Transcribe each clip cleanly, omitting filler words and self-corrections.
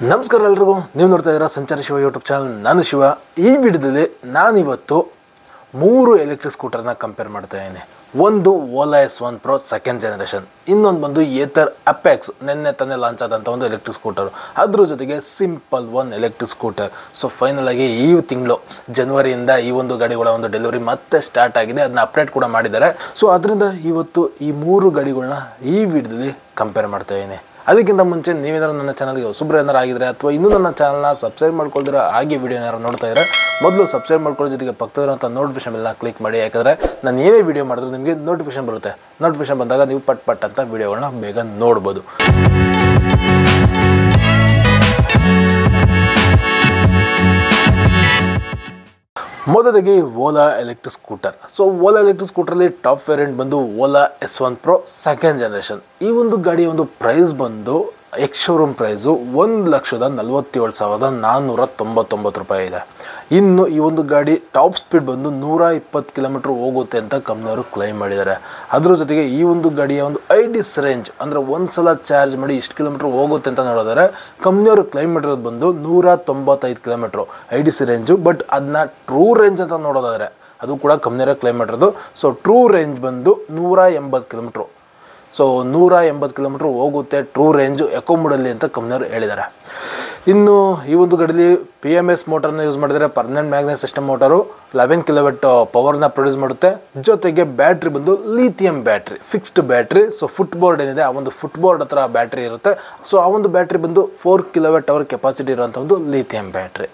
ನಮಸ್ಕಾರ ಎಲ್ಲರಿಗೂ, ನೀವು ನೋಡ್ತಾ ಇದ್ದೀರಾ ಸಂಚಾರಿ ಶಿವ ಯೂಟ್ಯೂಬ್ ಚಾನಲ್. ನಾನು ಶಿವ. ಈ ವಿಡಿಯೋದಲ್ಲಿ ನಾನಿವತ್ತು 3 ಎಲೆಕ್ಟ್ರಿಕ್ ಸ್ಕೂಟರ್ನ ಕಂಪೇರ್ ಮಾಡ್ತಾ ಇದ್ದೀನಿ. ಒಂದು Ola S1 Pro second generation, ಇನ್ನೊಂದು ಬಂದು ಏತರ್ ಅಪೆಕ್ಸ್ ನಿನ್ನೆ ತಾನೇ ಲಾಂಚ್ ಆದಂಥ ಒಂದು ಎಲೆಕ್ಟ್ರಿಕ್ ಸ್ಕೂಟರ್, ಅದ್ರ ಜೊತೆಗೆ simple one electric scooter. So final ಆಗಿ ಈ ತಿಂಗಳು ಜನವರಿಯಿಂದ ಈ ಒಂದು ಗಾಡಿಗಳ ಒಂದು ಡೆಲಿವರಿ ಮತ್ತೆ ಸ್ಟಾರ್ಟ್ ಆಗಿದೆ, ಅದನ್ನ ಅಪ್ಡೇಟ್ ಕೂಡ ಮಾಡಿದ್ದಾರೆ. ಸೊ ಅದರಿಂದ ಇವತ್ತು ಈ 3 ಗಾಡಿಗಳನ್ನ ಈ ವಿಡಿಯೋದಲ್ಲಿ ಕಂಪೇರ್ ಮಾಡ್ತಾ ಇದ್ದೀನಿ. ಅದಕ್ಕಿಂತ ಮುಂಚೆ ನೀವೇನಾದ್ರು ನನ್ನ ಚಾನಲ್ಗೆ ಹೊಸಬ್ರು ಏನಾರು ಆಗಿದ್ರೆ ಅಥವಾ ಇನ್ನೂ ನನ್ನ ಚಾನಲ್ನ ಸಬ್ಸ್ಕ್ರೈಬ್ ಮಾಡ್ಕೊಳ್ದಿರೋ ಹಾಗೆ ವಿಡಿಯೋ ಏನಾರು ನೋಡ್ತಾ ಇದ್ದಾರೆ, ಮೊದಲು ಸಬ್ಸ್ಕ್ರೈಬ್ ಮಾಡ್ಕೊಳ್ಳೋ ಜೊತೆಗೆ ಪಕ್ಕದಲ್ಲಿರುವಂಥ ನೋಟಿಫಿಕೇಶನ್ ಎಲ್ಲ ಕ್ಲಿಕ್ ಮಾಡಿ. ಯಾಕಂದರೆ ನಾನು ಏನೇ ವಿಡಿಯೋ ಮಾಡಿದ್ರು ನಿಮಗೆ ನೋಟಿಫಿಕೇಶನ್ ಬರುತ್ತೆ. ನೋಟಿಫಿಕೇಶನ್ ಬಂದಾಗ ನೀವು ಪಟ್ ಅಂತ ವಿಡಿಯೋಗಳನ್ನ ಬೇಗ ನೋಡ್ಬೋದು. ಮೊದಲಿಗೆ Ola electric scooter. So Ola electric ಸ್ಕೂಟರಲ್ಲಿ ಟಾಪ್ ವೇರಿಯಂಟ್ ಬಂದು Ola S1 Pro second generation. ಈ ಒಂದು ಗಾಡಿಯ ಒಂದು ಪ್ರೈಸ್ ಬಂದು ಎಕ್ಸ್ ಶೋರೂಮ್ ಪ್ರೈಸು 1,47,499 ರೂಪಾಯಿ ಇದೆ. ಇನ್ನು ಈ ಒಂದು ಗಾಡಿ ಟಾಪ್ ಸ್ಪೀಡ್ ಬಂದು 120 ಕಿಲೋಮೀಟ್ರ್ ಹೋಗುತ್ತೆ ಅಂತ ಕಂಪ್ನಿಯವರು ಕ್ಲೈಮ್ ಮಾಡಿದ್ದಾರೆ. ಅದ್ರ ಜೊತೆಗೆ ಈ ಒಂದು ಗಾಡಿಯ ಒಂದು ಐಡಿಸ್ ರೇಂಜ್ ಅಂದರೆ ಒಂದು ಸಲ ಚಾರ್ಜ್ ಮಾಡಿ ಇಷ್ಟು ಕಿಲೋಮೀಟ್ರ್ ಹೋಗುತ್ತೆ ಅಂತ ನೋಡಿದರೆ ಕಂಪ್ನಿಯವರು ಕ್ಲೈಮ್ ಮಾಡಿರೋದು ಬಂದು 195 ಕಿಲೋಮೀಟ್ರು ಐಡಿಸಿ ರೇಂಜು. ಬಟ್ ಅದನ್ನ ಟ್ರೂ ರೇಂಜ್ ಅಂತ ನೋಡೋದಾದರೆ ಅದು ಕೂಡ ಕಂಪ್ನಿಯವರೇ ಕ್ಲೈಮ್ ಮಾಡಿರೋದು. ಸೊ ಟ್ರೂ ರೇಂಜ್ ಬಂದು 180 ಕಿಲೋಮೀಟ್ರು. ಸೊ 180 ಕಿಲೋಮೀಟ್ರ್ ಹೋಗುತ್ತೆ ಟ್ರೂ ರೇಂಜು ಎಕೋ ಮೋಡಲ್ಲಿ ಅಂತ ಕಂಪ್ನಿಯವರು ಹೇಳಿದ್ದಾರೆ. ಇನ್ನು ಈ ಒಂದು ಗಾಡಿಲಿ PMS ಮೋಟರ್ನ ಯೂಸ್ ಮಾಡಿದರೆ, permanent magnet system motor 11 kilowatt ಪವರ್ನ ಪ್ರೊಡ್ಯೂಸ್ ಮಾಡುತ್ತೆ. ಜೊತೆಗೆ ಬ್ಯಾಟ್ರಿ ಬಂದು lithium battery, fixed battery. So footboard ಏನಿದೆ ಆ ಒಂದು ಫುಟ್ಬೋರ್ಡ್ ಹತ್ರ ಬ್ಯಾಟ್ರಿ ಇರುತ್ತೆ. ಸೊ ಆ ಒಂದು ಬ್ಯಾಟ್ರಿ ಬಂದು 4 ಕಿಲೋವಾಟ್ ಅವರ್ ಕೆಪಾಸಿಟಿ ಇರುವಂಥ ಒಂದು ಲಿಥಿಯಂ ಬ್ಯಾಟ್ರಿ.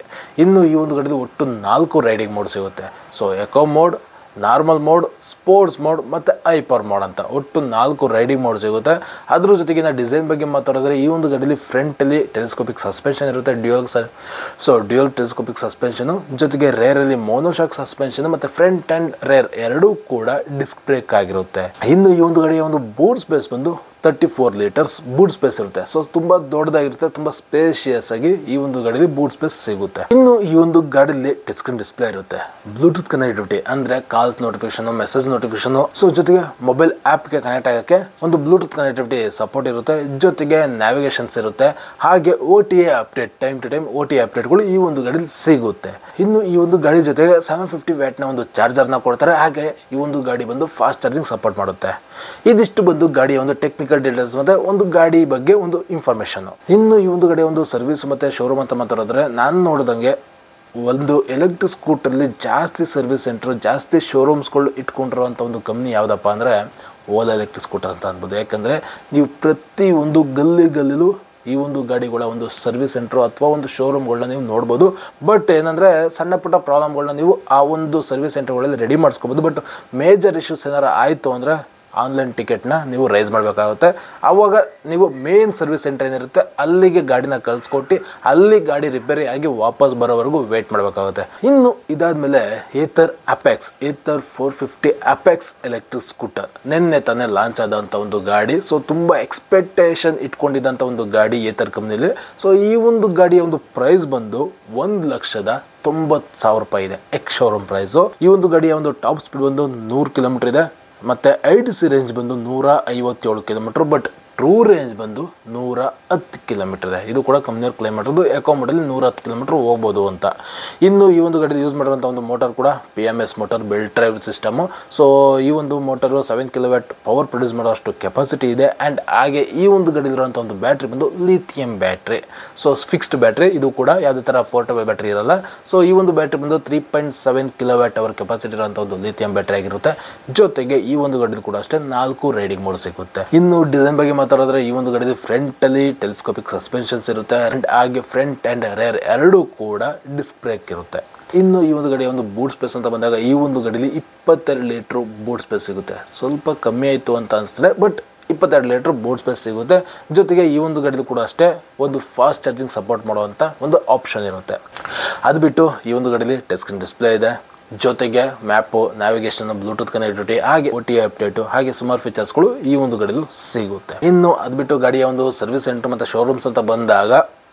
ಇನ್ನು ಈ ಒಂದು ಗಾಡಿಲಿ ಒಟ್ಟು 4 ರೈಡಿಂಗ್ ಮೋಡ್ ಸಿಗುತ್ತೆ. So eco mode, normal mode, sports mode ಮತ್ತು ಹೈಪರ್ ಮೋಡ್ ಅಂತ ಒಟ್ಟು 4 ರೈಡಿಂಗ್ ಮೋಡ್ ಸಿಗುತ್ತೆ. ಅದ್ರ ಜೊತೆಗಿನ ಡಿಸೈನ್ ಬಗ್ಗೆ ಮಾತಾಡಿದ್ರೆ ಈ ಒಂದು ಗಾಡಿಯಲ್ಲಿ ಫ್ರಂಟಲ್ಲಿ ಟೆಲಿಸ್ಕೋಪಿಕ್ ಸಸ್ಪೆನ್ಷನ್ ಇರುತ್ತೆ, ಡ್ಯೂಯಲ್ ಟೆಲಿಸ್ಕೋಪಿಕ್ ಸಸ್ಪೆನ್ಷನು. ಜೊತೆಗೆ ರೇರಲ್ಲಿ ಮೋನೋಶಾಕ್ ಸಸ್ಪೆನ್ಷನ್ ಮತ್ತು ಫ್ರಂಟ್ ಆ್ಯಂಡ್ ರೇರ್ ಎರಡೂ ಕೂಡ ಡಿಸ್ಕ್ ಬ್ರೇಕ್ ಆಗಿರುತ್ತೆ. ಇನ್ನು ಈ ಒಂದು ಗಾಡಿಯ ಒಂದು ಬೂಟ್ ಸ್ಪೇಸ್ ಬಂದು 34 ಲೀಟರ್ಸ್ ಬೂಟ್ ಸ್ಪೇಸ್ ಇರುತ್ತೆ. ಸೊ ತುಂಬ ದೊಡ್ಡದಾಗಿರುತ್ತೆ, ತುಂಬ ಸ್ಪೇಷಿಯಸ್ ಆಗಿ ಈ ಒಂದು ಗಾಡಿಯಲ್ಲಿ ಬೂಟ್ ಸ್ಪೇಸ್ ಸಿಗುತ್ತೆ. ಇನ್ನು ಈ ಒಂದು ಗಾಡಿಯಲ್ಲಿ ಟಚ್ ಸ್ಕ್ರೀನ್ ಡಿಸ್ಪ್ಲೇ ಇರುತ್ತೆ, ಬ್ಲೂಟೂತ್ ಕನೆಕ್ಟಿವಿಟಿ ಅಂದರೆ calls notification, message notification. So ಜೊತೆಗೆ ಮೊಬೈಲ್ ಆ್ಯಪ್ಗೆ ಕನೆಕ್ಟ್ ಆಗೋಕ್ಕೆ ಒಂದು ಬ್ಲೂಟೂತ್ ಕನೆಕ್ಟಿವಿಟಿ ಸಪೋರ್ಟ್ ಇರುತ್ತೆ. ಜೊತೆಗೆ ನ್ಯಾವಿಗೇಷನ್ಸ್ ಇರುತ್ತೆ. ಹಾಗೆ OTA update, time to time OTA ಅಪ್ಡೇಟ್ಗಳು ಈ ಒಂದು ಗಾಡಿಯಲ್ಲಿ ಸಿಗುತ್ತೆ. ಇನ್ನು ಈ ಒಂದು ಗಾಡಿ ಜೊತೆಗೆ 750 ವ್ಯಾಟ್ನ ಒಂದು ಚಾರ್ಜರ್ನ ಕೊಡ್ತಾರೆ. ಹಾಗೆ ಈ ಒಂದು ಗಾಡಿ ಬಂದು ಫಾಸ್ಟ್ ಚಾರ್ಜಿಂಗ್ ಸಪೋರ್ಟ್ ಮಾಡುತ್ತೆ. ಇದಿಷ್ಟು ಬಂದು ಗಾಡಿಯ ಒಂದು ಟೆಕ್ನಿಕಲ್ ಡೀಟೇಲ್ಸ್ ಮತ್ತೆ ಒಂದು ಗಾಡಿ ಬಗ್ಗೆ ಒಂದು ಇನ್ಫಾರ್ಮೇಷನ್. ಇನ್ನು ಈ ಒಂದು ಗಾಡಿಯ ಒಂದು ಸರ್ವಿಸ್ ಮತ್ತೆ ಶೋರೂಮ್ ಅಂತ ಮಾತಾಡಿದ್ರೆ, ನಾನು ನೋಡಿದಂಗೆ ಒಂದು ಎಲೆಕ್ಟ್ರಿಕ್ ಸ್ಕೂಟರ್ಲಿ ಜಾಸ್ತಿ ಸರ್ವಿಸ್ ಸೆಂಟರ್, ಜಾಸ್ತಿ ಶೋರೂಮ್ಸ್ಗಳು ಇಟ್ಕೊಂಡಿರುವಂಥ ಒಂದು ಕಂಪ್ನಿ ಯಾವುದಪ್ಪ ಅಂದರೆ ಓಲಾ ಎಲೆಕ್ಟ್ರಿಕ್ ಸ್ಕೂಟರ್ ಅಂತ ಅನ್ಬೋದು. ಯಾಕಂದರೆ ನೀವು ಪ್ರತಿ ಒಂದು ಗಲ್ಲಿಗೂ ಈ ಒಂದು ಗಾಡಿಗಳ ಒಂದು ಸರ್ವಿಸ್ ಸೆಂಟ್ರು ಅಥವಾ ಒಂದು ಶೋರೂಮ್ಗಳನ್ನ ನೀವು ನೋಡ್ಬೋದು. ಬಟ್ ಏನಂದರೆ ಸಣ್ಣ ಪುಟ್ಟ ಪ್ರಾಬ್ಲಮ್ಗಳನ್ನ ನೀವು ಆ ಒಂದು ಸರ್ವಿಸ್ ಸೆಂಟರ್ಗಳಲ್ಲಿ ರೆಡಿ ಮಾಡಿಸ್ಕೋಬೋದು. ಬಟ್ ಮೇಜರ್ ಇಶ್ಯೂಸ್ ಏನಾರು ಆಯಿತು ಅಂದರೆ ಆನ್ಲೈನ್ ಟಿಕೆಟ್ನ ನೀವು ರೈಸ್ ಮಾಡಬೇಕಾಗುತ್ತೆ. ಆವಾಗ ನೀವು ಮೇನ್ ಸರ್ವಿಸ್ ಸೆಂಟರ್ ಏನಿರುತ್ತೆ ಅಲ್ಲಿಗೆ ಗಾಡಿನ ಕಳಿಸ್ಕೊಟ್ಟು ಅಲ್ಲಿ ಗಾಡಿ ರಿಪೇರಿ ಆಗಿ ವಾಪಸ್ ಬರೋವರೆಗೂ ವೇಟ್ ಮಾಡಬೇಕಾಗುತ್ತೆ. ಇನ್ನು ಇದಾದಮೇಲೆ ಏತರ್ 450 ಅಪೆಕ್ಸ್ ಎಲೆಕ್ಟ್ರಿಕ್ ಸ್ಕೂಟರ್ ನಿನ್ನೆ ತಾನೇ ಲಾಂಚ್ ಆದಂಥ ಒಂದು ಗಾಡಿ. ಸೊ ತುಂಬ ಎಕ್ಸ್ಪೆಕ್ಟೇಷನ್ ಇಟ್ಕೊಂಡಿದ್ದಂಥ ಒಂದು ಗಾಡಿ ಏತರ್ ಕಂಪ್ನಿಲಿ. ಸೊ ಈ ಒಂದು ಗಾಡಿಯ ಒಂದು ಪ್ರೈಸ್ ಬಂದು 1,90,000 ರೂಪಾಯಿ ಇದೆ, ಎಕ್ಸ್ ಶೋರೂಮ್ ಪ್ರೈಸು. ಈ ಒಂದು ಗಾಡಿಯ ಒಂದು ಟಾಪ್ ಸ್ಪೀಡ್ ಬಂದು 100 ಕಿಲೋಮೀಟರ್ ಇದೆ. ಮತ್ತು ಐಡಿಸಿ ರೇಂಜ್ ಬಂದು 157 ಕಿಲೋಮೀಟ್ರ್. ಬಟ್ ಟ್ರೂ ರೇಂಜ್ ಬಂದು 110 ಕಿಲೋಮೀಟರ್ ಇದೆ. ಇದು ಕೂಡ ಕಂಪ್ನಿಯವ್ರು ಕ್ಲೈಮ್ ಮಾಡಿರೋದು. ಎಕೋ ಮೋಡಲ್ಲಿ 110 ಕಿಲೋಮೀಟ್ರ್ ಹೋಗ್ಬೋದು ಅಂತ. ಇನ್ನು ಈ ಒಂದು ಗಾಡಿಯಲ್ಲಿ ಯೂಸ್ ಮಾಡಿರೋಂಥ ಒಂದು ಮೋಟರ್ ಕೂಡ PMS motor, belt drive system. So ಈ ಒಂದು ಮೋಟರು 7 ಕಿಲೋವ್ಯಾಟ್ ಪವರ್ ಪ್ರೊಡ್ಯೂಸ್ ಮಾಡೋಷ್ಟು ಕೆಪಾಸಿಟಿ ಇದೆ. ಆ್ಯಂಡ್ ಹಾಗೆ ಈ ಒಂದು ಗಾಡಿಲಿರುವಂಥ ಒಂದು ಬ್ಯಾಟ್ರಿ ಬಂದು lithium battery. So fixed battery, ಇದು ಕೂಡ ಯಾವುದೇ ಥರ ಪೋರ್ಟಬಲ್ ಬ್ಯಾಟ್ರಿ ಇರಲ್ಲ. ಸೊ ಈ ಒಂದು ಬ್ಯಾಟ್ರಿ ಬಂದು 3.7 ಕಿಲೋವ್ಯಾಟ್ ಅವರ್ ಕೆಪಾಸಿಟಿ ಇರೋಂಥ ಒಂದು ಲಿಥಿಯಂ ಬ್ಯಾಟ್ರಿ ಆಗಿರುತ್ತೆ. ಜೊತೆಗೆ ಈ ಒಂದು ಗಾಡಿಲಿ ಕೂಡ ಅಷ್ಟೇ 4 ರೈಡಿಂಗ್ ಮೋಡ್ ಸಿಗುತ್ತೆ. ಇನ್ನು ಡಿಸೈನ್ ಬಗ್ಗೆ ಮಾತಾಡಿದ್ರೆ ಈ ಒಂದು ಗಾಡಿಯಲ್ಲಿ ಫ್ರಂಟಲ್ಲಿ ಟೆಲಿಸ್ಕೋಪಿಕ್ ಸಸ್ಪೆನ್ಷನ್ಸ್ ಇರುತ್ತೆ. ಹಾಗೆ ಫ್ರಂಟ್ ಆ್ಯಂಡ್ ರೇರ್ ಎರಡೂ ಕೂಡ ಡಿಸ್ಕ್ ಬ್ರೇಕ್ ಇರುತ್ತೆ. ಇನ್ನು ಈ ಒಂದು ಗಾಡಿಯ ಒಂದು ಬೂಟ್ ಸ್ಪೇಸ್ ಅಂತ ಬಂದಾಗ ಈ ಒಂದು ಗಾಡಿಯಲ್ಲಿ 22 ಲೀಟ್ರ್ ಬೂಟ್ ಸ್ಪೇಸ್ ಸಿಗುತ್ತೆ. ಸ್ವಲ್ಪ ಕಮ್ಮಿ ಆಯಿತು ಅಂತ ಅನಿಸ್ತದೆ, ಬಟ್ 22 ಲೀಟ್ರ್ ಬೂಟ್ ಸ್ಪೇಸ್ ಸಿಗುತ್ತೆ. ಜೊತೆಗೆ ಈ ಒಂದು ಗಾಡಿದು ಕೂಡ ಅಷ್ಟೇ ಒಂದು ಫಾಸ್ಟ್ ಚಾರ್ಜಿಂಗ್ ಸಪೋರ್ಟ್ ಮಾಡುವಂಥ ಒಂದು ಆಪ್ಷನ್ ಇರುತ್ತೆ. ಅದು ಬಿಟ್ಟು ಈ ಒಂದು ಗಾಡಿಯಲ್ಲಿ ಟಚ್ ಸ್ಕ್ರೀನ್ ಡಿಸ್ಪ್ಲೇ ಇದೆ. ಜೊತೆಗೆ ಮ್ಯಾಪು, ನ್ಯಾವಿಗೇಷನ್, ಬ್ಲೂಟೂತ್ ಕನೆಕ್ಟಿವಿಟಿ, ಹಾಗೆ OTA ಅಪ್ಡೇಟು, ಹಾಗೆ ಸುಮಾರು ಫೀಚರ್ಸ್ಗಳು ಈ ಒಂದು ಗಾಡಿಯಲ್ಲೂ ಸಿಗುತ್ತೆ. ಇನ್ನು ಅದು ಬಿಟ್ಟು ಗಾಡಿಯ ಒಂದು ಸರ್ವಿಸ್ ಸೆಂಟರ್ ಮತ್ತು ಶೋರೂಮ್ಸ್ ಅಂತ ಬಂದಾಗ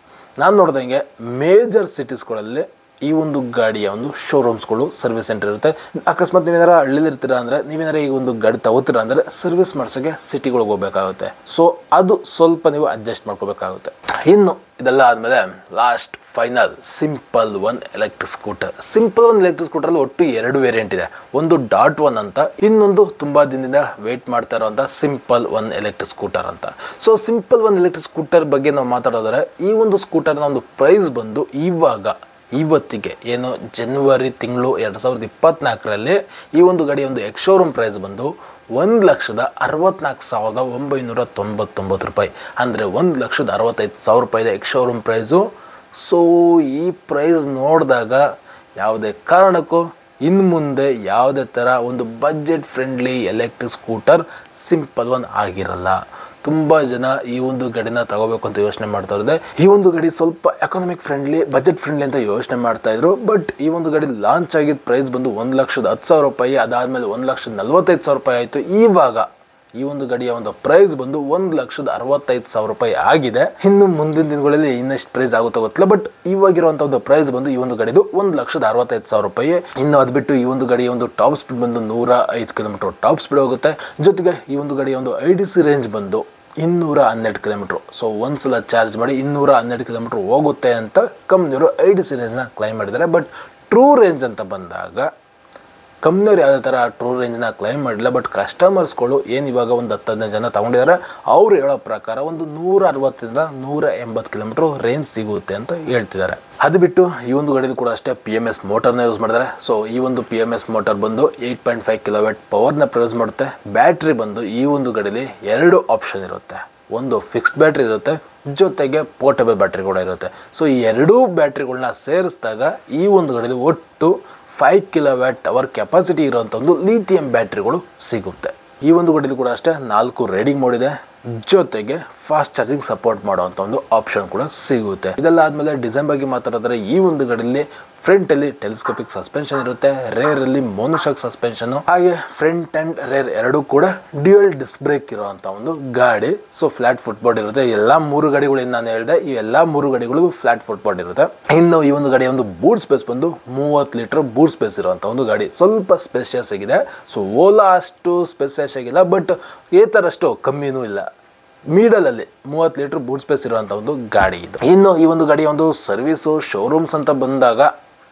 ನಾನು ನೋಡಿದಂಗೆ ಮೇಜರ್ ಸಿಟೀಸ್ಗಳಲ್ಲಿ ಈ ಒಂದು ಗಾಡಿಯ ಒಂದು ಶೋರೂಮ್ಸ್ಗಳು ಸರ್ವಿಸ್ ಸೆಂಟರ್ ಇರುತ್ತೆ. ಅಕಸ್ಮಾತ್ ನೀವೇನಾರ ಹಳ್ಳಿಲಿ ಇರ್ತೀರಾ ಅಂದರೆ ನೀವೇನಾರ ಈ ಒಂದು ಗಾಡಿ ತಗೋತೀರಾ ಅಂದರೆ ಸರ್ವಿಸ್ ಮಾಡ್ಸೋಕ್ಕೆ ಸಿಟಿಗಳಿಗೆ ಹೋಗ್ಬೇಕಾಗುತ್ತೆ. ಸೊ ಅದು ಸ್ವಲ್ಪ ನೀವು ಅಡ್ಜಸ್ಟ್ ಮಾಡ್ಕೋಬೇಕಾಗುತ್ತೆ. ಇನ್ನು ಇದೆಲ್ಲ ಆದಮೇಲೆ last final simple one electric scooter. Simple one electric ಸ್ಕೂಟರಲ್ಲಿ ಒಟ್ಟು 2 ವೇರಿಯಂಟ್ ಇದೆ. ಒಂದು .1 ಅಂತ, ಇನ್ನೊಂದು ತುಂಬ ದಿನದಿಂದ ವೇಟ್ ಮಾಡ್ತಾ ಇರೋಂಥ ಸಿಂಪಲ್ ಒನ್ ಎಲೆಕ್ಟ್ರಿಕ್ ಸ್ಕೂಟರ್ ಅಂತ. So simple one electric scooter ಬಗ್ಗೆ ನಾವು ಮಾತಾಡೋದಾದ್ರೆ ಈ ಒಂದು ಸ್ಕೂಟರ್ನ ಒಂದು ಪ್ರೈಸ್ ಬಂದು ಇವತ್ತಿಗೆ ಏನು ಜನವರಿ ತಿಂಗಳು 2024ರಲ್ಲಿ ಈ ಒಂದು ಗಾಡಿಯ ಒಂದು ಎಕ್ಸ್ ಶೋರೂಮ್ ಪ್ರೈಸ್ ಬಂದು 1,64,999 ರೂಪಾಯಿ. ಅಂದರೆ 1,65,000 ರೂಪಾಯಿದೆ ಎಕ್ಸ್ ಶೋರೂಮ್ ಪ್ರೈಸು. ಸೊ ಈ ಪ್ರೈಸ್ ನೋಡಿದಾಗ ಯಾವುದೇ ಕಾರಣಕ್ಕೂ ಇನ್ನು ಮುಂದೆ ಯಾವುದೇ ಥರ ಒಂದು budget friendly electric scooter simple one ಆಗಿರಲ್ಲ. ತುಂಬ ಜನ ಈ ಒಂದು ಗಾಡಿನ ತಗೋಬೇಕು ಅಂತ ಯೋಚನೆ ಮಾಡ್ತಾ ಇರೋದೆ. ಈ ಒಂದು ಗಾಡಿ ಸ್ವಲ್ಪ ಎಕಾನಮಿಕ್ ಫ್ರೆಂಡ್ಲಿ, ಬಜೆಟ್ ಫ್ರೆಂಡ್ಲಿ ಅಂತ ಯೋಚನೆ ಮಾಡ್ತಾ ಇದ್ರು. ಬಟ್ ಈ ಒಂದು ಗಾಡಿ ಲಾಂಚ್ ಆಗಿದ್ದ ಪ್ರೈಸ್ ಬಂದು 1,10,000 ರೂಪಾಯಿ, ಅದಾದಮೇಲೆ 1,45,000 ರೂಪಾಯಿ ಆಯಿತು. ಇವಾಗ ಈ ಒಂದು ಗಾಡಿಯ ಒಂದು ಪ್ರೈಸ್ ಬಂದು 1,65,000 ರೂಪಾಯಿ ಆಗಿದೆ. ಇನ್ನು ಮುಂದಿನ ದಿನಗಳಲ್ಲಿ ಇನ್ನೆಷ್ಟು ಪ್ರೈಸ್ ಆಗುತ್ತೋ ಗೊತ್ತಿಲ್ಲ. ಬಟ್ ಇವಾಗಿರುವಂಥ ಒಂದು ಪ್ರೈಸ್ ಬಂದು ಈ ಒಂದು ಗಾಡಿದು 1,65,000 ರೂಪಾಯಿ. ಇನ್ನು ಅದು ಬಿಟ್ಟು ಈ ಒಂದು ಗಾಡಿಯ ಒಂದು ಟಾಪ್ ಸ್ಪೀಡ್ ಬಂದು 105 ಕಿಲೋಮೀಟರ್ ಟಾಪ್ ಸ್ಪೀಡ್ ಹೋಗುತ್ತೆ. ಜೊತೆಗೆ ಈ ಒಂದು ಗಾಡಿಯ ಒಂದು IDC ರೇಂಜ್ ಬಂದು 212 ಕಿಲೋಮೀಟ್ರು. ಸೊ ಒಂದ್ಸಲ ಚಾರ್ಜ್ ಮಾಡಿ 212 ಕಿಲೋಮೀಟ್ರ್ ಹೋಗುತ್ತೆ ಅಂತ ಕಂಪ್ನಿಯವರು IDC ರೇಂಜ್ನ ಕ್ಲೈಮ್ ಮಾಡಿದ್ದಾರೆ. ಬಟ್ ಟ್ರೂ ರೇಂಜ್ ಅಂತ ಬಂದಾಗ ಕಂಪ್ನಿಯವ್ರು ಯಾವುದೇ ಥರ ಟ್ರೂ ರೇಂಜ್ನ ಕ್ಲೈಮ್ ಮಾಡಿಲ್ಲ. ಬಟ್ ಕಸ್ಟಮರ್ಸ್ಗಳು ಏನು ಇವಾಗ ಒಂದು 10-15 ಜನ ತೊಗೊಂಡಿದ್ದಾರೆ, ಅವ್ರು ಹೇಳೋ ಪ್ರಕಾರ ಒಂದು 160ರಿಂದ 180 ಕಿಲೋಮೀಟ್ರ್ ರೇಂಜ್ ಸಿಗುತ್ತೆ ಅಂತ ಹೇಳ್ತಿದ್ದಾರೆ. ಅದು ಬಿಟ್ಟು ಈ ಒಂದು ಗಾಡಿಯಲ್ಲಿ ಕೂಡ ಅಷ್ಟೇ PMS ಮೋಟರ್ನ ಯೂಸ್ ಮಾಡಿದ್ದಾರೆ. ಸೊ ಈ ಒಂದು PMS ಮೋಟರ್ ಬಂದು 8.5 ಕಿಲೋವ್ಯಾಟ್ ಪವರ್ನ ಪ್ರೊಡ್ಯೂಸ್ ಮಾಡುತ್ತೆ. ಬ್ಯಾಟ್ರಿ ಬಂದು ಈ ಒಂದು ಗಾಡಿಯಲ್ಲಿ 2 ಆಪ್ಷನ್ ಇರುತ್ತೆ. ಒಂದು ಫಿಕ್ಸ್ಡ್ ಬ್ಯಾಟ್ರಿ ಇರುತ್ತೆ, ಜೊತೆಗೆ ಪೋರ್ಟಬಲ್ ಬ್ಯಾಟ್ರಿ ಕೂಡ ಇರುತ್ತೆ. ಸೊ ಈ 2 ಬ್ಯಾಟ್ರಿಗಳನ್ನ ಸೇರಿಸಿದಾಗ ಈ ಒಂದು ಗಾಡಿಯಲ್ಲಿ ಒಟ್ಟು 5 ಕಿಲೋವ್ಯಾಟ್ ಅವರ್ ಕೆಪಾಸಿಟಿ ಇರುವಂಥ ಒಂದು ಲಿಥಿಯಂ ಬ್ಯಾಟ್ರಿಗಳು ಸಿಗುತ್ತೆ. ಈ ಒಂದು ಗಾಡಿಯಲ್ಲಿ ಕೂಡ ಅಷ್ಟೇ 4 ರೈಡಿಂಗ್ ಮೋಡ್ ಇದೆ, ಜೊತೆಗೆ ಫಾಸ್ಟ್ ಚಾರ್ಜಿಂಗ್ ಸಪೋರ್ಟ್ ಮಾಡುವಂಥ ಒಂದು ಆಪ್ಷನ್ ಕೂಡ ಸಿಗುತ್ತೆ. ಇದೆಲ್ಲ ಆದಮೇಲೆ ಡಿಸೈನ್ ಬಗ್ಗೆ ಮಾತಾಡಿದ್ರೆ ಈ ಒಂದು ಗಾಡಿಯಲ್ಲಿ ಫ್ರಂಟಲ್ಲಿ ಟೆಲಿಸ್ಕೋಪಿಕ್ ಸಸ್ಪೆನ್ಷನ್ ಇರುತ್ತೆ, ರೇರಲ್ಲಿ ಮೋನೋಶಾಕ್ ಸಸ್ಪೆನ್ಷನು, ಹಾಗೆ ಫ್ರಂಟ್ ಆ್ಯಂಡ್ ರೇರ್ ಎರಡೂ ಕೂಡ ಡ್ಯೂಯಲ್ ಡಿಸ್ಕ್ ಬ್ರೇಕ್ ಇರುವಂಥ ಒಂದು ಗಾಡಿ. ಸೊ ಫ್ಲಾಟ್ ಫುಟ್ಬೋರ್ಡ್ ಇರುತ್ತೆ. ಎಲ್ಲ 3 ಗಾಡಿಗಳು ಏನು ನಾನು ಹೇಳಿದೆ, ಈ ಎಲ್ಲ 3 ಗಾಡಿಗಳು ಫ್ಲಾಟ್ ಫುಟ್ಬೋರ್ಡ್ ಇರುತ್ತೆ. ಇನ್ನು ಈ ಒಂದು ಗಾಡಿಯ ಒಂದು ಬೂಟ್ ಸ್ಪೇಸ್ ಬಂದು 30 ಲೀಟರ್ ಬೂಟ್ ಸ್ಪೇಸ್ ಇರುವಂಥ ಒಂದು ಗಾಡಿ. ಸ್ವಲ್ಪ ಸ್ಪೇಷಿಯಸ್ ಆಗಿದೆ. ಸೊ ಓಲಾ ಅಷ್ಟು ಸ್ಪೇಷಿಯಸ್ ಆಗಿಲ್ಲ, ಬಟ್ ಏತರಷ್ಟು ಕಮ್ಮಿನೂ ಇಲ್ಲ. ಮಿಡಲಲ್ಲಿ 30 ಲೀಟರ್ ಬೂಟ್ ಸ್ಪೇಸ್ ಇರುವಂಥ ಒಂದು ಗಾಡಿ ಇದು. ಇನ್ನು ಈ ಒಂದು ಗಾಡಿಯ ಒಂದು ಸರ್ವಿಸು ಶೋರೂಮ್ಸ್ ಅಂತ ಬಂದಾಗ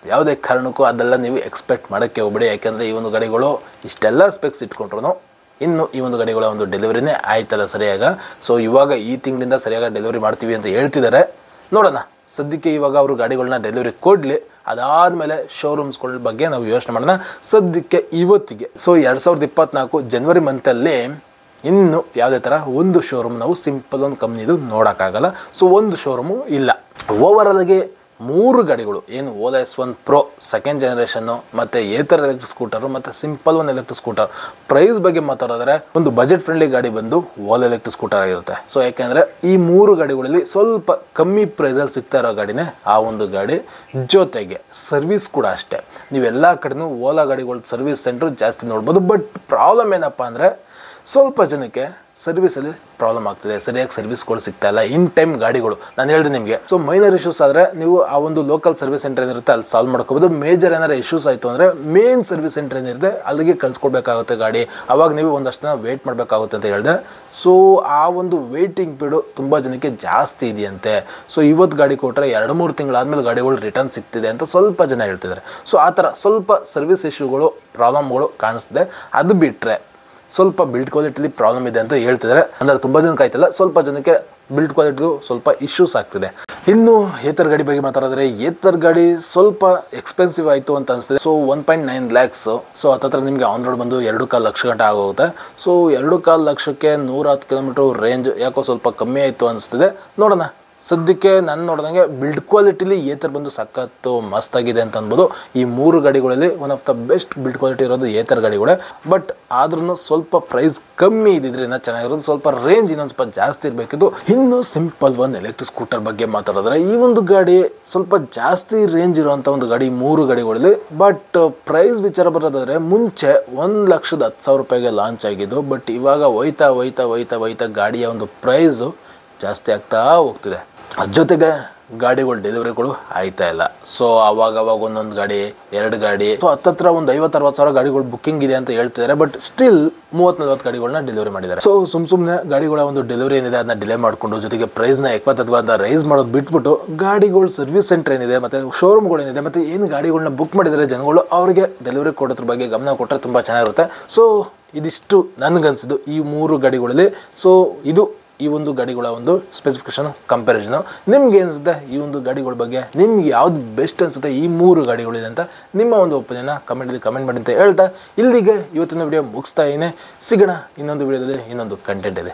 ಯಾವುದೇ ಕಾರಣಕ್ಕೂ ಅದೆಲ್ಲ ನೀವು ಎಕ್ಸ್ಪೆಕ್ಟ್ ಮಾಡೋಕ್ಕೆ ಹೋಗ್ಬೇಡಿ. ಯಾಕೆಂದರೆ ಈ ಒಂದು ಗಾಡಿಗಳು ಇಷ್ಟೆಲ್ಲ ಸ್ಪೆಕ್ಸ್ ಇಟ್ಕೊಂಡ್ರು ಇನ್ನು ಈ ಒಂದು ಗಾಡಿಗಳ ಒಂದು ಡೆಲಿವರಿನೇ ಆಯ್ತಲ್ಲ ಸರಿಯಾಗ. ಸೊ ಇವಾಗ ಈ ತಿಂಗಳಿಂದ ಸರಿಯಾಗಿ ಡೆಲಿವರಿ ಮಾಡ್ತೀವಿ ಅಂತ ಹೇಳ್ತಿದ್ದಾರೆ. ನೋಡೋಣ, ಸದ್ಯಕ್ಕೆ ಇವಾಗ ಅವರು ಗಾಡಿಗಳನ್ನ ಡೆಲಿವರಿ ಕೊಡಲಿ, ಅದಾದಮೇಲೆ ಶೋರೂಮ್ಸ್ಗಳ ಬಗ್ಗೆ ನಾವು ಯೋಚನೆ ಮಾಡೋಣ. ಸದ್ಯಕ್ಕೆ ಇವತ್ತಿಗೆ ಸೊ 2024 ಜನವರಿ ಮಂತಲ್ಲಿ ಇನ್ನು ಯಾವುದೇ ಥರ ಒಂದು ಶೋರೂಮ್ ನಾವು ಸಿಂಪಲ್ ಒಂದು ಕಂಪ್ನಿದು ನೋಡೋಕ್ಕಾಗಲ್ಲ. ಸೊ ಒಂದು ಶೋರೂಮು ಇಲ್ಲ. ಓವರಾಲ್ ಆಗಿ 3 ಗಾಡಿಗಳು ಏನು Ola S1 Pro second generation, ಮತ್ತು ಏತರ್ ಎಲೆಕ್ಟ್ರಿಕ್ ಸ್ಕೂಟರು, ಮತ್ತು Simple one electric scooter price ಬಗ್ಗೆ ಮಾತಾಡೋದ್ರೆ ಒಂದು ಬಜೆಟ್ ಫ್ರೆಂಡ್ಲಿ ಗಾಡಿ ಬಂದು ಓಲಾ ಎಲೆಕ್ಟ್ರಿಕ್ ಸ್ಕೂಟರ್ ಆಗಿರುತ್ತೆ. ಸೊ ಯಾಕೆಂದರೆ ಈ 3 ಗಾಡಿಗಳಲ್ಲಿ ಸ್ವಲ್ಪ ಕಮ್ಮಿ ಪ್ರೈಸಲ್ಲಿ ಸಿಗ್ತಾ ಇರೋ ಗಾಡಿನೇ ಆ ಒಂದು ಗಾಡಿ. ಜೊತೆಗೆ ಸರ್ವಿಸ್ ಕೂಡ ಅಷ್ಟೇ, ನೀವೆಲ್ಲ ಕಡೆನೂ ಓಲಾ ಗಾಡಿಗಳ ಸರ್ವಿಸ್ ಸೆಂಟ್ರ್ ಜಾಸ್ತಿ ನೋಡ್ಬೋದು. ಬಟ್ ಪ್ರಾಬ್ಲಮ್ ಏನಪ್ಪ ಅಂದರೆ ಸ್ವಲ್ಪ ಜನಕ್ಕೆ ಸರ್ವಿಸಲ್ಲಿ ಪ್ರಾಬ್ಲಮ್ ಆಗ್ತಿದೆ, ಸರಿಯಾಗಿ ಸರ್ವಿಸ್ಗಳು ಸಿಗ್ತಾ ಇಲ್ಲ, ಇನ್ ಟೈಮ್ ಗಾಡಿಗಳು. ನಾನು ಹೇಳಿದೆ ನಿಮಗೆ. ಸೊ ಮೈನರ್ ಇಶ್ಯೂಸ್ ಆದರೆ ನೀವು ಆ ಒಂದು ಲೋಕಲ್ ಸರ್ವಿಸ್ ಸೆಂಟರ್ ಏನಿರುತ್ತೆ ಅಲ್ಲಿ ಸಾಲ್ವ್ ಮಾಡ್ಕೋಬೋದು. ಮೇಜರ್ ಏನಾರು ಇಶ್ಯೂಸ್ ಆಯಿತು ಅಂದರೆ ಮೇನ್ ಸರ್ವಿಸ್ ಸೆಂಟರ್ ಏನಿರುತ್ತೆ ಅಲ್ಲಿಗೆ ಕಳ್ಸ್ಕೊಡ್ಬೇಕಾಗುತ್ತೆ ಗಾಡಿ. ಅವಾಗ ನೀವು ಒಂದಷ್ಟು ದಿನ ವೇಟ್ ಮಾಡಬೇಕಾಗುತ್ತೆ ಅಂತ ಹೇಳಿದೆ. ಸೊ ಆ ಒಂದು ವೇಟಿಂಗ್ ಪೀರಿಯಡು ತುಂಬ ಜನಕ್ಕೆ ಜಾಸ್ತಿ ಇದೆಯಂತೆ. ಸೊ ಇವತ್ತು ಗಾಡಿ ಕೊಟ್ಟರೆ 2-3 ತಿಂಗಳಾದಮೇಲೆ ಗಾಡಿಗಳು ರಿಟರ್ನ್ ಸಿಗ್ತಿದೆ ಅಂತ ಸ್ವಲ್ಪ ಜನ ಹೇಳ್ತಿದ್ದಾರೆ. ಸೊ ಆ ಥರ ಸ್ವಲ್ಪ ಸರ್ವಿಸ್ ಇಶ್ಯೂಗಳು, ಪ್ರಾಬ್ಲಮ್ಗಳು ಕಾಣಿಸ್ತಿದೆ. ಅದು ಬಿಟ್ಟರೆ ಸ್ವಲ್ಪ ಬಿಲ್ಡ್ ಕ್ವಾಲಿಟಿಲಿ ಪ್ರಾಬ್ಲಮ್ ಇದೆ ಅಂತ ಹೇಳ್ತಿದ್ದಾರೆ. ಅಂದರೆ ತುಂಬ ಜನಕ್ಕೆ ಆಯ್ತಲ್ಲ, ಸ್ವಲ್ಪ ಜನಕ್ಕೆ ಬಿಲ್ಡ್ ಕ್ವಾಲಿಟಿಗೂ ಸ್ವಲ್ಪ ಇಶ್ಯೂಸ್ ಆಗ್ತಿದೆ. ಇನ್ನು ಏತರ್ ಗಾಡಿ ಬಗ್ಗೆ ಮಾತಾಡಿದ್ರೆ ಏತರ್ ಗಾಡಿ ಸ್ವಲ್ಪ ಎಕ್ಸ್ಪೆನ್ಸಿವ್ ಆಯಿತು ಅಂತ ಅನಿಸ್ತಿದೆ. So 1.9 lakhs. ಸೊ ಹತ್ತತ್ರ ನಿಮಗೆ ಆನ್ ರೋಡ್ ಬಂದು 2.25 ಲಕ್ಷ ಗಂಟೆ ಆಗೋಗುತ್ತೆ. ಸೊ 2.25 ಲಕ್ಷಕ್ಕೆ 110 ಕಿಲೋಮೀಟರ್ ರೇಂಜ್ ಯಾಕೋ ಸ್ವಲ್ಪ ಕಮ್ಮಿ ಆಯಿತು ಅನಿಸ್ತಿದೆ. ನೋಡೋಣ. ಸದ್ಯಕ್ಕೆ ನಾನು ನೋಡಿದಂಗೆ ಬಿಲ್ಡ್ ಕ್ವಾಲಿಟಿಲಿ ಏತರ್ ಬಂದು ಸಖತ್ತು ಮಸ್ತಾಗಿದೆ ಅಂತ ಅನ್ಬೋದು. ಈ 3 ಗಾಡಿಗಳಲ್ಲಿ one of the best build quality ಇರೋದು ಏತರ್ ಗಾಡಿಗಳೇ. ಬಟ್ ಆದ್ರೂ ಸ್ವಲ್ಪ ಪ್ರೈಸ್ ಕಮ್ಮಿ ಇದ್ದಿದ್ರೆ ಇನ್ನೂ ಚೆನ್ನಾಗಿರೋದು, ಸ್ವಲ್ಪ ರೇಂಜ್ ಇನ್ನೊಂದು ಸ್ವಲ್ಪ ಜಾಸ್ತಿ ಇರಬೇಕಿದ್ದು. ಇನ್ನು ಸಿಂಪಲ್ ಒನ್ ಎಲೆಕ್ಟ್ರಿಕ್ ಸ್ಕೂಟರ್ ಬಗ್ಗೆ ಮಾತಾಡಿದ್ರೆ ಈ ಒಂದು ಗಾಡಿ ಸ್ವಲ್ಪ ಜಾಸ್ತಿ ರೇಂಜ್ ಇರುವಂಥ ಒಂದು ಗಾಡಿ 3 ಗಾಡಿಗಳಲ್ಲಿ. ಬಟ್ ಪ್ರೈಸ್ ವಿಚಾರ ಬರೋದಾದರೆ ಮುಂಚೆ 1,10,000 ರೂಪಾಯಿಗೆ ಲಾಂಚ್ ಆಗಿದ್ದು. ಬಟ್ ಇವಾಗ ಹೋಯ್ತಾ ಗಾಡಿಯ ಒಂದು ಪ್ರೈಸು ಜಾಸ್ತಿ ಆಗ್ತಾ ಹೋಗ್ತಿದೆ. ಜೊತೆಗೆ ಗಾಡಿಗಳು ಡೆಲಿವರಿಗಳು ಆಯ್ತಾ ಇಲ್ಲ. ಸೊ ಅವಾಗ ಒಂದೊಂದು ಗಾಡಿ 2 ಗಾಡಿ, ಸೊ ಹತ್ತತ್ರ ಒಂದು 50-60 ಸಾವಿರ ಗಾಡಿಗಳು ಬುಕ್ಕಿಂಗ್ ಇದೆ ಅಂತ ಹೇಳ್ತಿದ್ದಾರೆ. ಬಟ್ ಸ್ಟಿಲ್ 30-40 ಗಾಡಿಗಳನ್ನ ಡೆಲಿವರಿ ಮಾಡಿದ್ದಾರೆ. ಸೊ ಸುಮ್ಮನೆ ಗಾಡಿಗಳ ಒಂದು ಡೆಲಿವರಿ ಏನಿದೆ ಅದನ್ನ ಡಿಲೇ ಮಾಡಿಕೊಂಡು, ಜೊತೆಗೆ ಪ್ರೈಸ್ನ 20 ಅಂತ ರೈಸ್ ಮಾಡೋದು ಬಿಟ್ಬಿಟ್ಟು, ಗಾಡಿಗಳು ಸರ್ವಿಸ್ ಸೆಂಟರ್ ಏನಿದೆ ಮತ್ತು ಶೋರೂಮ್ಗಳು ಏನಿದೆ ಮತ್ತು ಏನು ಗಾಡಿಗಳನ್ನ ಬುಕ್ ಮಾಡಿದರೆ ಜನಗಳು ಅವರಿಗೆ ಡೆಲಿವರಿ ಕೊಡೋದ್ರ ಬಗ್ಗೆ ಗಮನ ಕೊಟ್ಟರೆ ತುಂಬ ಚೆನ್ನಾಗಿರುತ್ತೆ. ಸೊ ಇದಿಷ್ಟು ನನಗನ್ಸಿದ್ದು ಈ 3 ಗಾಡಿಗಳಲ್ಲಿ. ಸೊ ಇದು ಈ ಒಂದು ಗಾಡಿಗಳ ಒಂದು ಸ್ಪೆಸಿಫಿಕೇಶನ್ ಕಂಪ್ಯಾರಿಸನ್. ನಿಮ್ಗೆ ಅನಿಸುತ್ತೆ ಈ ಒಂದು ಗಾಡಿಗಳ ಬಗ್ಗೆ? ನಿಮ್ಗೆ ಯಾವ್ದು ಬೆಸ್ಟ್ ಅನಿಸುತ್ತೆ ಈ 3 ಗಾಡಿಗಳಿದೆ ಅಂತ ನಿಮ್ಮ ಒಂದು ಒಪಿನಿಯನ್ನ ಕಮೆಂಟ್ ಮಾಡಿ ಅಂತ ಹೇಳ್ತಾ ಇಲ್ಲಿಗೆ ಇವತ್ತಿನ ವಿಡಿಯೋ ಮುಗಿಸ್ತಾ ಇದ್ದೀನಿ. ಸಿಗೋಣ ಇನ್ನೊಂದು ವಿಡಿಯೋದಲ್ಲಿ ಇನ್ನೊಂದು ಕಂಟೆಂಟ್ ಇದೆ.